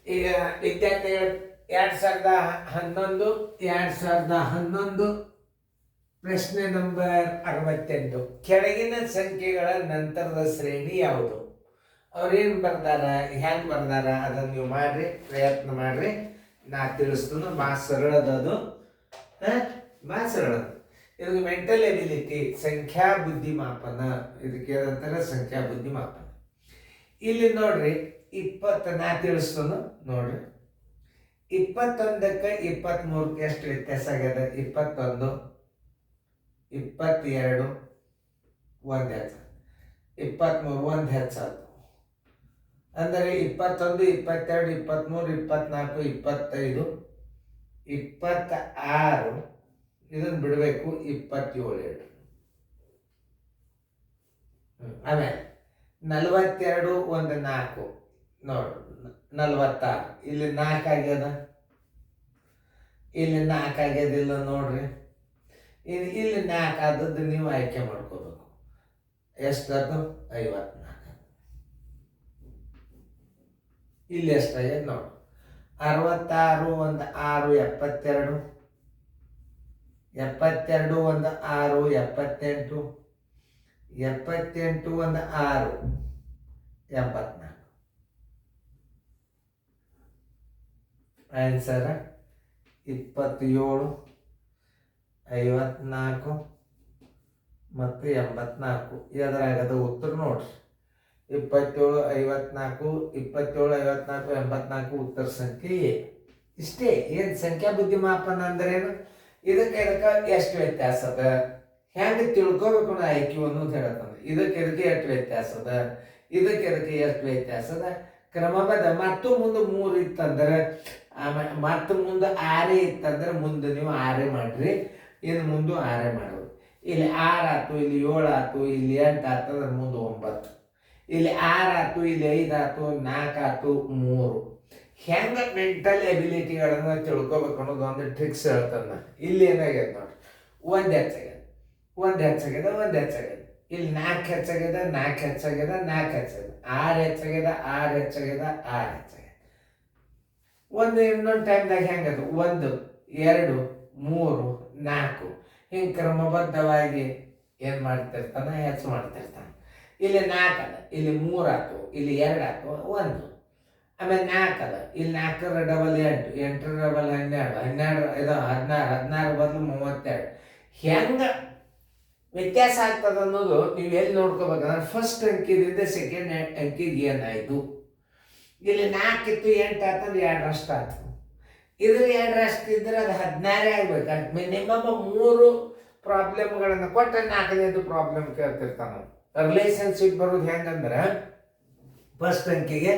ಈಗ ವಿದ್ಯಾರ್ಥಿಗಳು 2011 ಪ್ರಶ್ನೆ ನಂಬರ್ 68, ಕೆಳಗಿನ ಸಂಖ್ಯೆಗಳ ನಂತರದ ಶ್ರೇಣಿ ಯಾವುದು? ಅವ್ರೇನು ಬರ್ದಾರ, ಹ್ಯಾಂಗೆ ಬರ್ದಾರ ಅದನ್ನು ನೀವು ಮಾಡ್ರಿ, ಪ್ರಯತ್ನ ಮಾಡ್ರಿ. ನಾ ತಿಳಿಸ್ತೀನಿ. ಭಾಳ ಸರಳದದು, ಭಾಳ ಸರಳ. ಇದಕ್ಕೆ ಮೆಂಟಲ್ ಎಬಿಲಿಟಿ, ಸಂಖ್ಯಾ ಬುದ್ಧಿಮಾಪನ, ಇದಕ್ಕೆ ಏನಂತಾರೆ ಸಂಖ್ಯಾ ಬುದ್ಧಿಮಾಪನ. ಇಲ್ಲಿ ನೋಡ್ರಿ 20, ನಾ ತಿಳಿಸ್ತಾನು ನೋಡ್ರಿ. 21ಕ್ಕೆ 23ಕ್ಕೆ ಎಷ್ಟು ವ್ಯತ್ಯಾಸ ಆಗ್ಯದ? 21, 22 ಒಂದು ಹೆಚ್ಚ, 23 ಒಂದು ಹೆಚ್ಚಾಯ್ತು. ಅಂದರೆ 21, 22, 23, 24, 25, 26, ಇದನ್ನು ಬಿಡಬೇಕು, 27. ಆಮೇಲೆ 42 ಒಂದು 4 ನೋಡ್ರಿ, 46. ಇಲ್ಲಿ 4 ಆಗ್ಯದ, ಇಲ್ಲಿ 4 ಆಗ್ಯದಿಲ್ಲ ನೋಡ್ರಿ. ಇಲ್ಲಿ 4 ಆದದ್ದು ನೀವು ಆಯ್ಕೆ ಮಾಡ್ಕೋಬೇಕು. ಎಷ್ಟದು? 54. ಇಲ್ಲಿ ಎಷ್ಟಾಗ್ಯದ ನೋಡಿ. 66 ಒಂದು 6, 72. 72 ಒಂದು 6, 78. 78 ಒಂದು 6, 84. ಆನ್ಸರ್ 27, 54 ಮತ್ತು 84. ಎದುರಾಗದ ಉತ್ತರ ನೋಡ್ರಿ. 27, 54, 27, 54, 84 ಉತ್ತರ ಸಂಖ್ಯೆ ಎ. ಇಷ್ಟೇ. ಏನು ಸಂಖ್ಯಾ ಬುದ್ಧಿಮಾಪನ ಅಂದ್ರೇನು? ಇದಕ್ಕೆ ಎಷ್ಟು ವ್ಯತ್ಯಾಸ ಅದ, ಹೆಂಗೆ ತಿಳ್ಕೊಬೇಕು ನಾ ಐಕ್ಯೂ ಅನ್ನೋದು ಹೇಳ್ತಾನೆ. ಇದಕ್ಕೆ ಎಷ್ಟು ವ್ಯತ್ಯಾಸ ಅದ, ಇದಕ್ಕೆ ಎಷ್ಟು ವ್ಯತ್ಯಾಸ ಅದ, ಕ್ರಮಬದ್ಧ. ಮತ್ತು ಮುಂದೆ 3 ಇತ್ತಂದ್ರೆ, ಆಮೇಲೆ ಮತ್ತು ಮುಂದೆ 6 ಇತ್ತಂದ್ರೆ ಮುಂದೆ ನೀವು 6 ಮಾಡ್ರಿ, ಇನ್ನು ಮುಂದೆ 6 ಮಾಡೋದು. ಇಲ್ಲಿ 6 ಆಯ್ತು, ಇಲ್ಲಿ 7 ಆಯ್ತು, ಇಲ್ಲಿ 8 ಆಯ್ತು, ಅಂದ್ರೆ ಮುಂದೆ 9. ಇಲ್ಲಿ 6 ಆಯ್ತು, ಇಲ್ಲಿ 5 ಆಯ್ತು, 4 ಆಯ್ತು, 3. ಹೆಂಗೆ ಮೆಂಟಲ್ ಎಬಿಲಿಟಿಗಳನ್ನು ತಿಳ್ಕೊಬೇಕು ಅನ್ನೋದು ಒಂದು ಟ್ರಿಕ್ಸ್ ಹೇಳ್ತಾನೆ. ಇಲ್ಲಿ ಏನಾಗ್ಯದ ನೋಡಿ, 1 ಹೆಚ್ಚಾಗ್ಯದ, 1 ಹೆಚ್ಚಾಗ್ಯದ, 1 ಹೆಚ್ಚಾಗ್ಯದ. ಇಲ್ಲಿ 4 ಹೆಚ್ಚಾಗ್ಯದ, 4 ಹೆಚ್ಚಾಗ್ಯದ, 4 ಹೆಚ್ಚಾಗ್ಯದ. 6 ಹೆಚ್ಚಾಗ್ಯದ, 6 ಹೆಚ್ಚಾಗ್ಯದ, 6 ಹೆಚ್ಚಾಗ್ಯದ. ಒಂದು ಇನ್ನೊಂದು ಟೈಮ್ದಾಗ ಹೆಂಗದ 1, 2, 3, 4 ಹಿಂಗೆ ಕ್ರಮಬದ್ಧವಾಗಿ ಏನು ಮಾಡ್ತಿರ್ತಾನೆ, ಹೆಚ್ಚು ಮಾಡ್ತಿರ್ತಾನೆ. ಇಲ್ಲಿ 4 ಅದ, ಇಲ್ಲಿ 3 ಆಯ್ತು, ಇಲ್ಲಿ 2 ಆಯ್ತು, 1. ಆಮೇಲೆ 4 ಅದ, ಇಲ್ಲಿ 4ರ ಡಬಲ್ 8, 8ರ ಡಬಲ್ 12, 12 ಇದು 16, 16 ಬದಲು 32. ಹೆಂಗೆ ವ್ಯತ್ಯಾಸ ಆಗ್ತದೆ ಅನ್ನೋದು ನೀವು ಎಲ್ಲಿ ನೋಡ್ಕೋಬೇಕಂದ್ರೆ ಫಸ್ಟ್ ಅಂಕಿದಿಂದ ಸೆಕೆಂಡ್ ಅಂಕಿಗೆ ಏನಾಯಿತು. ಇಲ್ಲಿ 4 ಇತ್ತು, 8 ಆಯ್ತಂದ್ರೆ 2 ಅಷ್ಟು ಆಯ್ತು. ಇದ್ರ 2 ಅಷ್ಟು ಇದ್ರೆ ಅದು 16 ಆಗ್ಬೇಕು. ಮಿನಿಮಮ್ 3 ಪ್ರಾಬ್ಲಮ್ಗಳನ್ನು ಕೊಟ್ಟು 4ನೇದು ಪ್ರಾಬ್ಲಮ್ ಕೇಳ್ತಿರ್ತಾನೆ. ರಿಲೇಷನ್ಶಿಪ್ ಬರೋದು ಹೆಂಗಂದ್ರೆ ಫಸ್ಟ್ ಅಂಕಿಗೆ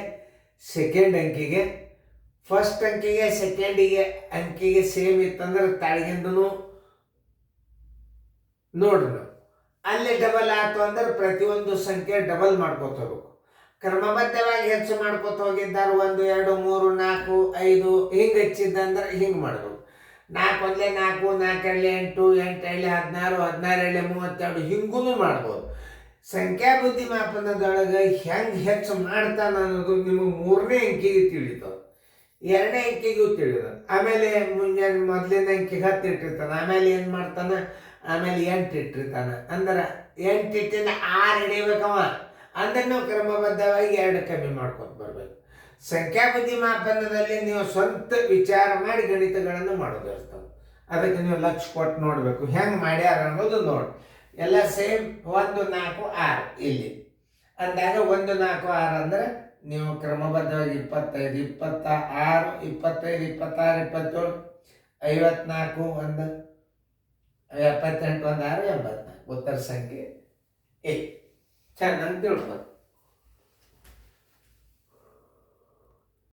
ಸೆಕೆಂಡ್ ಅಂಕಿಗೆ, ಫಸ್ಟ್ ಅಂಕಿಗೆ ಸೆಕೆಂಡಿಗೆ ಅಂಕಿಗೆ ಸೇಮ್ ಇತ್ತಂದ್ರೆ ತಾಳಿಗಿಂದೂ ನೋಡ್ರಿ ನಾವು ಅಲ್ಲಿ ಡಬಲ್ ಆಯ್ತು ಅಂದ್ರೆ ಪ್ರತಿಯೊಂದು ಸಂಖ್ಯೆ ಡಬಲ್ ಮಾಡ್ಕೋತ ಹೋಗ್ಬೇಕು. ಕ್ರಮಬದ್ಧವಾಗಿ ಹೆಚ್ಚು ಮಾಡ್ಕೊತ ಹೋಗಿದ್ದಾರೆ. 1, 2, 3, 4, 5 ಹಿಂಗೆ ಹೆಚ್ಚಿದ್ದಂದ್ರೆ ಹಿಂಗೆ ಮಾಡ್ಬೇಕು. 4 1 4, 4 2 8, 8 2 16, 16 2 32 ಹಿಂಗೂ ಮಾಡ್ಬೋದು. ಸಂಖ್ಯಾ ಬುದ್ಧಿಮಾಪನದೊಳಗೆ ಹೆಂಗೆ ಹೆಚ್ಚು ಮಾಡ್ತಾನೆ ಅನ್ನೋದು ನಿಮಗೆ 3ನೇ ಅಂಕಿಗೆ ತಿಳಿತು, 2ನೇ ಅಂಕಿಗೂ ತಿಳಿದ. ಆಮೇಲೆ ಮುಂಜಾನೆ ಮೊದಲನೇ ಅಂಕಿಗೆ 10 ಇಟ್ಟಿರ್ತಾನೆ, ಆಮೇಲೆ ಏನು ಮಾಡ್ತಾನೆ, ಆಮೇಲೆ 8 ಇಟ್ಟಿರ್ತಾನೆ. ಅಂದ್ರೆ 8 ಇಟ್ಟಿಂದ 6 ಹಿಡಿಬೇಕವ. ಅಂದ್ರೆ ನಾವು ಕ್ರಮಬದ್ಧವಾಗಿ 2 ಕಮ್ಮಿ ಮಾಡ್ಕೊತ ಬರಬೇಕು. ಸಂಖ್ಯಾ ಬುದ್ಧಿಮಾಪನದಲ್ಲಿ ನೀವು ಸ್ವಂತ ವಿಚಾರ ಮಾಡಿ ಗಣಿತಗಳನ್ನು ಮಾಡೋದು ಇರ್ತವೆ. ಅದಕ್ಕೆ ನೀವು ಲಕ್ಷ ಕೊಟ್ಟು ನೋಡಬೇಕು ಹೆಂಗೆ ಮಾಡ್ಯಾರ ಅನ್ನೋದು ನೋಡಿ. ಎಲ್ಲ ಸೇಮ್ 1 4 6 ಇಲ್ಲಿ ಅಂದಾಗ 1 4 6 ಅಂದ್ರೆ ನೀವು ಕ್ರಮಬದ್ಧವಾಗಿ 25 26 25 26 27 54 1 78 1 6 84 ಉತ್ತರ ಸಂಖ್ಯೆ ಎ. ಚೆನ್ನಾಗಿ ತಿಳ್ಕೊಂಡು